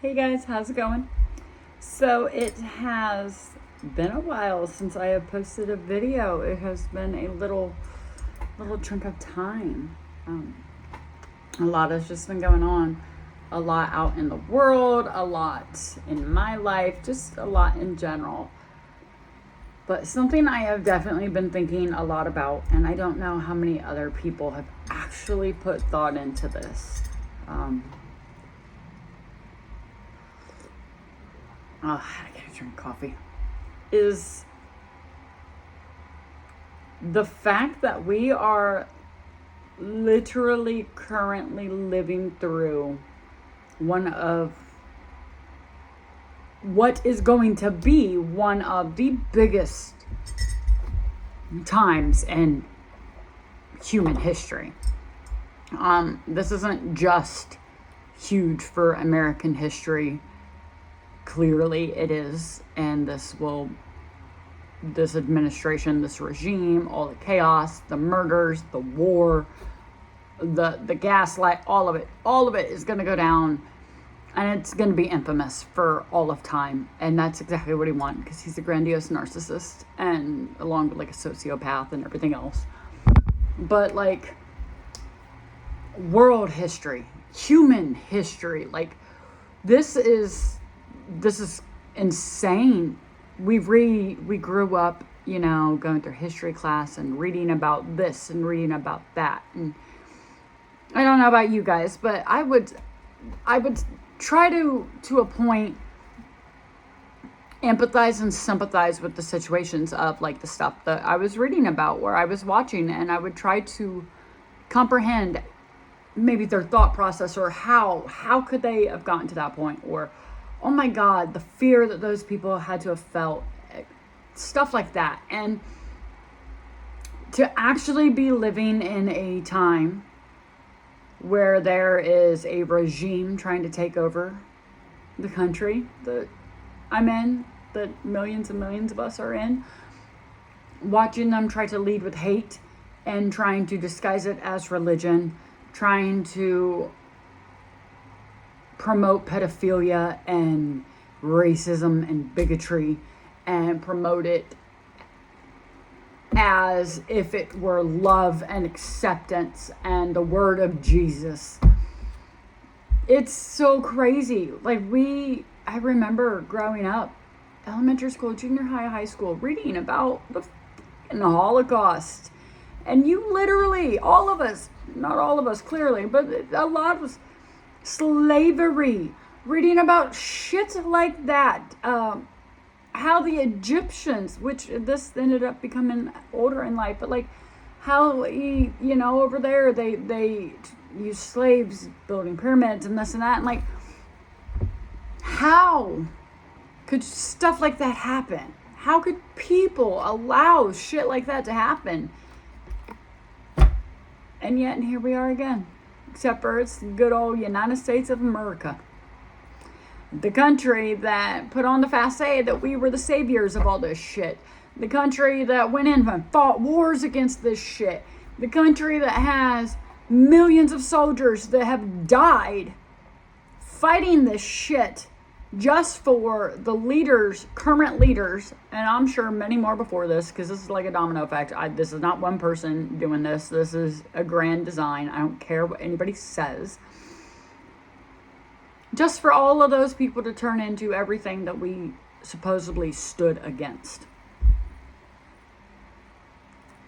Hey guys, how's it going? So it has been a while since I have posted a video. It has been a little chunk of time. A lot has just been going on. A lot out in the world, a lot in my life, just a lot in general. But something I have definitely been thinking a lot about, and I don't know how many other people have actually put thought into this. I gotta drink coffee. Is the fact that we are literally currently living through one of what is going to be one of the biggest times in human history. This isn't just huge for American history. Clearly it is, and this administration, this regime, all the chaos, the murders, the war, the gaslight, all of it is going to go down, and it's going to be infamous for all of time. And that's exactly what he wants, because he's a grandiose narcissist, and along with like a sociopath and everything else. But like world history, human history, like this is insane. We grew up, going through history class and reading about this and reading about that. And I don't know about you guys, but I would try to a point, empathize and sympathize with the situations of like the stuff that I was reading about, where I was watching, and I would try to comprehend maybe their thought process, or how could they have gotten to that point, or oh my God, the fear that those people had to have felt, stuff like that. And to actually be living in a time where there is a regime trying to take over the country that I'm in, that millions and millions of us are in, watching them try to lead with hate and trying to disguise it as religion, trying to promote pedophilia and racism and bigotry, and promote it as if it were love and acceptance and the word of Jesus. It's so crazy. Like I remember growing up, elementary school, junior high, high school, reading about the Holocaust. And you literally, all of us, not all of us clearly, but a lot of us, slavery, reading about shit like that. How the Egyptians, which this ended up becoming older in life, but like how over there they use slaves building pyramids and this and that, and like how could stuff like that happen? How could people allow shit like that to happen? And yet here we are again. Except for it's the good old United States of America. The country that put on the facade that we were the saviors of all this shit. The country that went in and fought wars against this shit. The country that has millions of soldiers that have died fighting this shit just for the leaders, current leaders, and I'm sure many more before this, because this is like a domino effect. This is not one person doing this. This is a grand design. I don't care what anybody says. Just for all of those people to turn into everything that we supposedly stood against.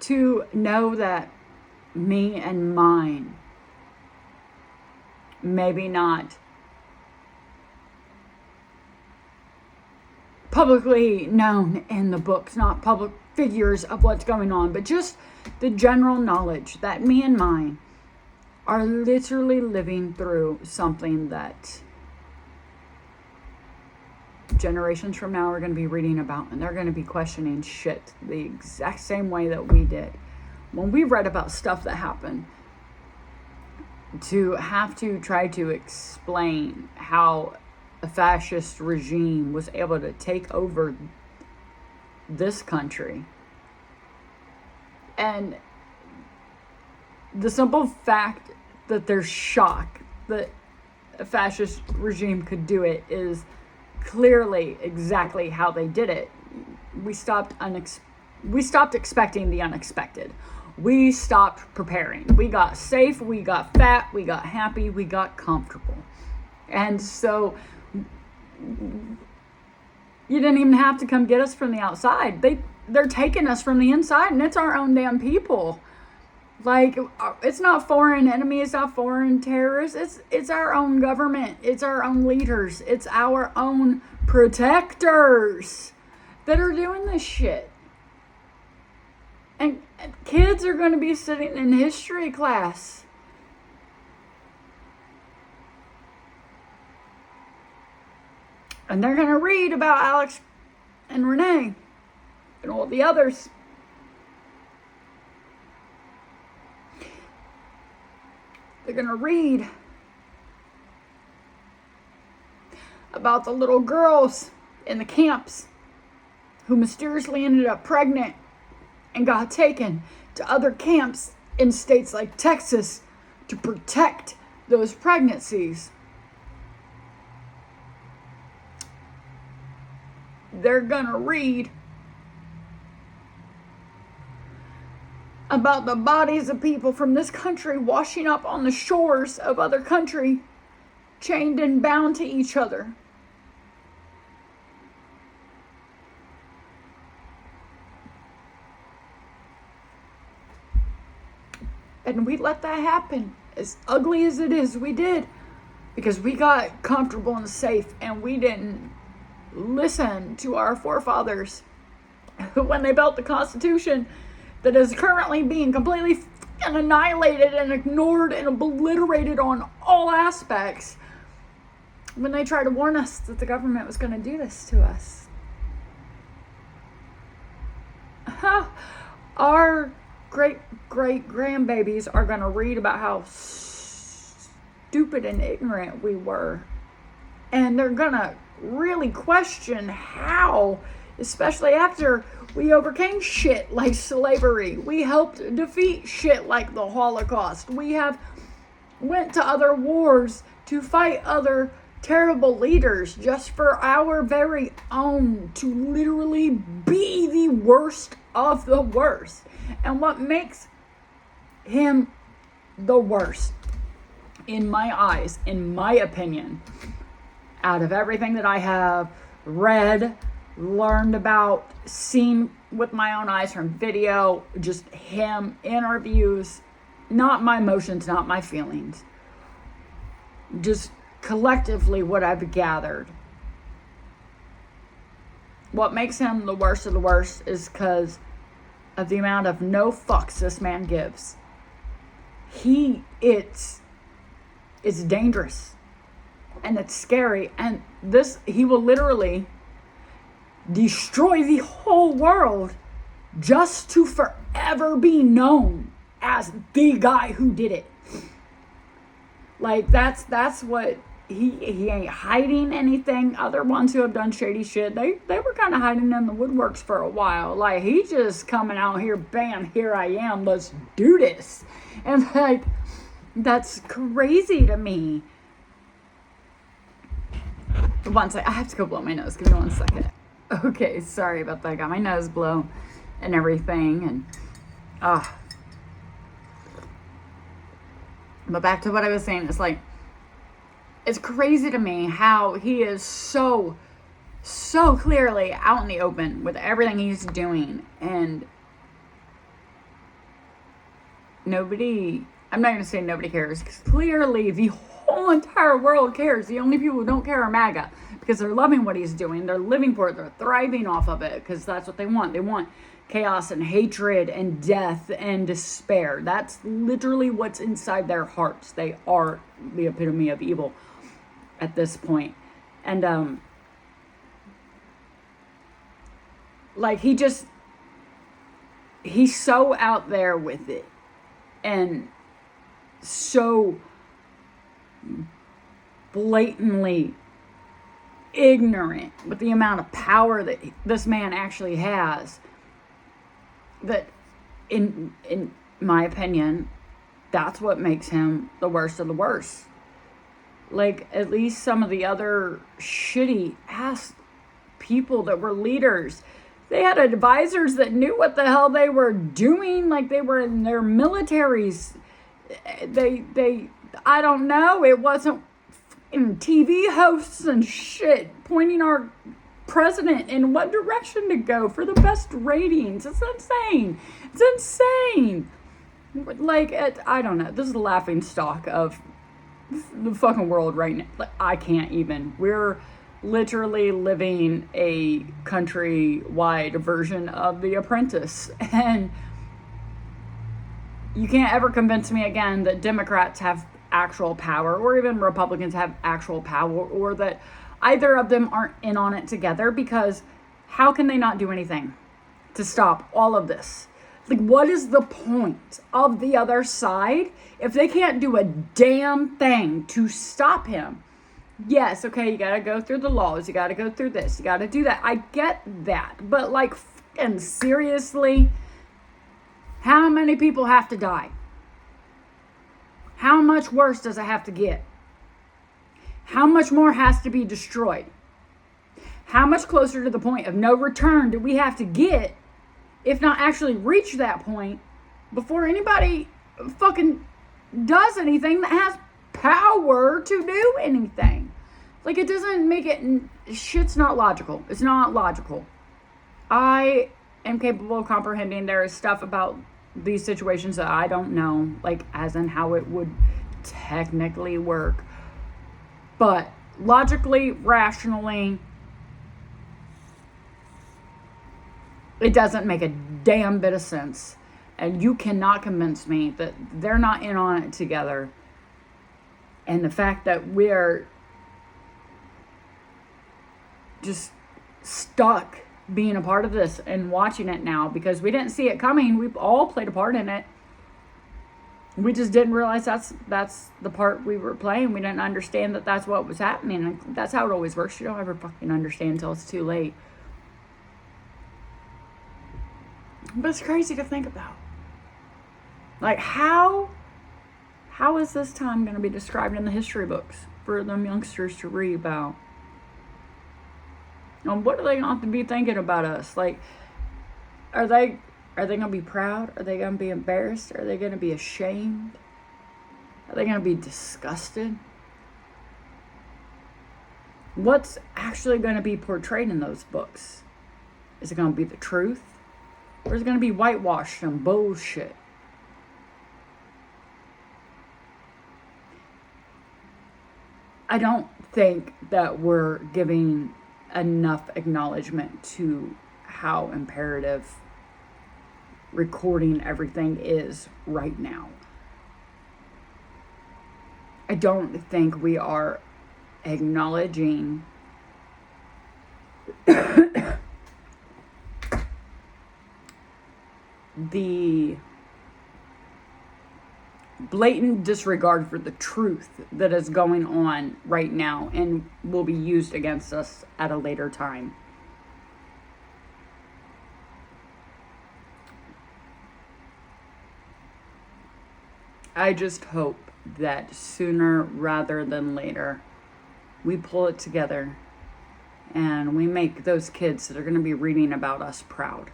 To know that me and mine, maybe not publicly known in the books, not public figures of what's going on, but just the general knowledge that me and mine are literally living through something that generations from now are going to be reading about, and they're going to be questioning shit the exact same way that we did when we read about stuff that happened. To have to try to explain how a fascist regime was able to take over this country, and the simple fact that there's shock that a fascist regime could do it is clearly exactly how they did it. We stopped expecting the unexpected. We stopped preparing. We got safe, we got fat, we got happy, we got comfortable. And so you didn't even have to come get us from the outside. They're taking us from the inside, and it's our own damn people. Like, it's not foreign enemy, it's not foreign terrorists, it's our own government, it's our own leaders, it's our own protectors that are doing this shit. And kids are going to be sitting in history class and they're going to read about Alex and Renee and all the others. They're going to read about the little girls in the camps who mysteriously ended up pregnant and got taken to other camps in states like Texas to protect those pregnancies. They're gonna read about the bodies of people from this country washing up on the shores of other country, chained and bound to each other. And we let that happen. As ugly as it is, we did. Because we got comfortable and safe, and we didn't listen to our forefathers when they built the Constitution that is currently being completely annihilated and ignored and obliterated on all aspects, when they tried to warn us that the government was going to do this to us. Our great-great-grandbabies are going to read about how stupid and ignorant we were. And they're going to really question how, especially after we overcame shit like slavery. We helped defeat shit like the Holocaust. We have went to other wars to fight other terrible leaders just for our very own, to literally be the worst of the worst. And what makes him the worst, in my eyes, in my opinion, out of everything that I have read, learned about, seen with my own eyes from video, just him, interviews, not my emotions, not my feelings, just collectively what I've gathered. What makes him the worst of the worst is because of the amount of no fucks this man gives. It's dangerous and it's scary, and he will literally destroy the whole world just to forever be known as the guy who did it. Like, that's what he ain't hiding anything. Other ones who have done shady shit, they were kind of hiding in the woodworks for a while. Like, he just coming out here, bam, here I am, let's do this. And like, that's crazy to me. One second, I have to go blow my nose. Give me 1 second. Okay, sorry about that. I got my nose blown and everything, and but back to what I was saying. It's like, it's crazy to me how he is so clearly out in the open with everything he's doing, and I'm not going to say nobody cares, because clearly the whole entire world cares. The only people who don't care are MAGA, because they're loving what he's doing. They're living for it. They're thriving off of it, because that's what they want. They want chaos and hatred and death and despair. That's literally what's inside their hearts. They are the epitome of evil at this point. And like, he's so out there with it, and so blatantly ignorant with the amount of power that this man actually has, that in my opinion, that's what makes him the worst of the worst. like at least some of the other shitty ass people that were leaders, they had advisors that knew what the hell they were doing, like they were in their militaries. They I don't know, it wasn't in TV hosts and shit pointing our president in what direction to go for the best ratings. It's insane. It's insane. Like, I don't know. This is the laughing stock of the fucking world right now. Like, I can't even. We're literally living a countrywide version of The Apprentice. And you can't ever convince me again that Democrats have actual power, or even Republicans have actual power, or that either of them aren't in on it together, because how can they not do anything to stop all of this? Like, what is the point of the other side if they can't do a damn thing to stop him? Yes, okay, you gotta go through the laws, you gotta go through this, you gotta do that. I get that, but like, fucking seriously, how many people have to die? How much worse does it have to get? How much more has to be destroyed? How much closer to the point of no return do we have to get, if not actually reach that point, before anybody fucking does anything that has power to do anything? Like, it doesn't make it, shit's not logical. It's not logical. I am capable of comprehending there is stuff about these situations that I don't know, like as in how it would technically work. But logically, rationally, it doesn't make a damn bit of sense. And you cannot convince me that they're not in on it together. And the fact that we're just stuck being a part of this and watching it now, because we didn't see it coming. We've all played a part in it. We just didn't realize that's the part we were playing. We didn't understand that that's what was happening. And that's how it always works. You don't ever fucking understand until it's too late. But it's crazy to think about. Like, how is this time going to be described in the history books for them youngsters to read about? And what are they going to have to be thinking about us? Like, are they going to be proud? Are they going to be embarrassed? Are they going to be ashamed? Are they going to be disgusted? What's actually going to be portrayed in those books? Is it going to be the truth? Or is it going to be whitewashed and bullshit? I don't think that we're giving enough acknowledgement to how imperative recording everything is right now. I don't think we are acknowledging the blatant disregard for the truth that is going on right now and will be used against us at a later time. I just hope that sooner rather than later we pull it together and we make those kids that are going to be reading about us proud.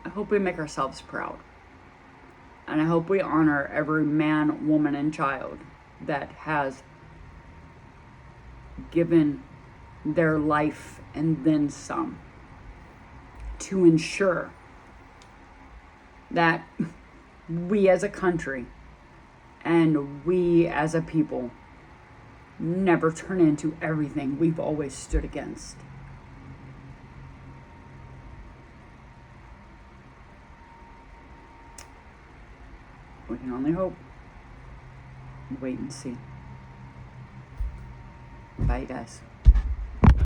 I hope we make ourselves proud. And I hope we honor every man, woman, and child that has given their life and then some to ensure that we as a country and we as a people never turn into everything we've always stood against. We can only hope. Wait and see. Bye, guys.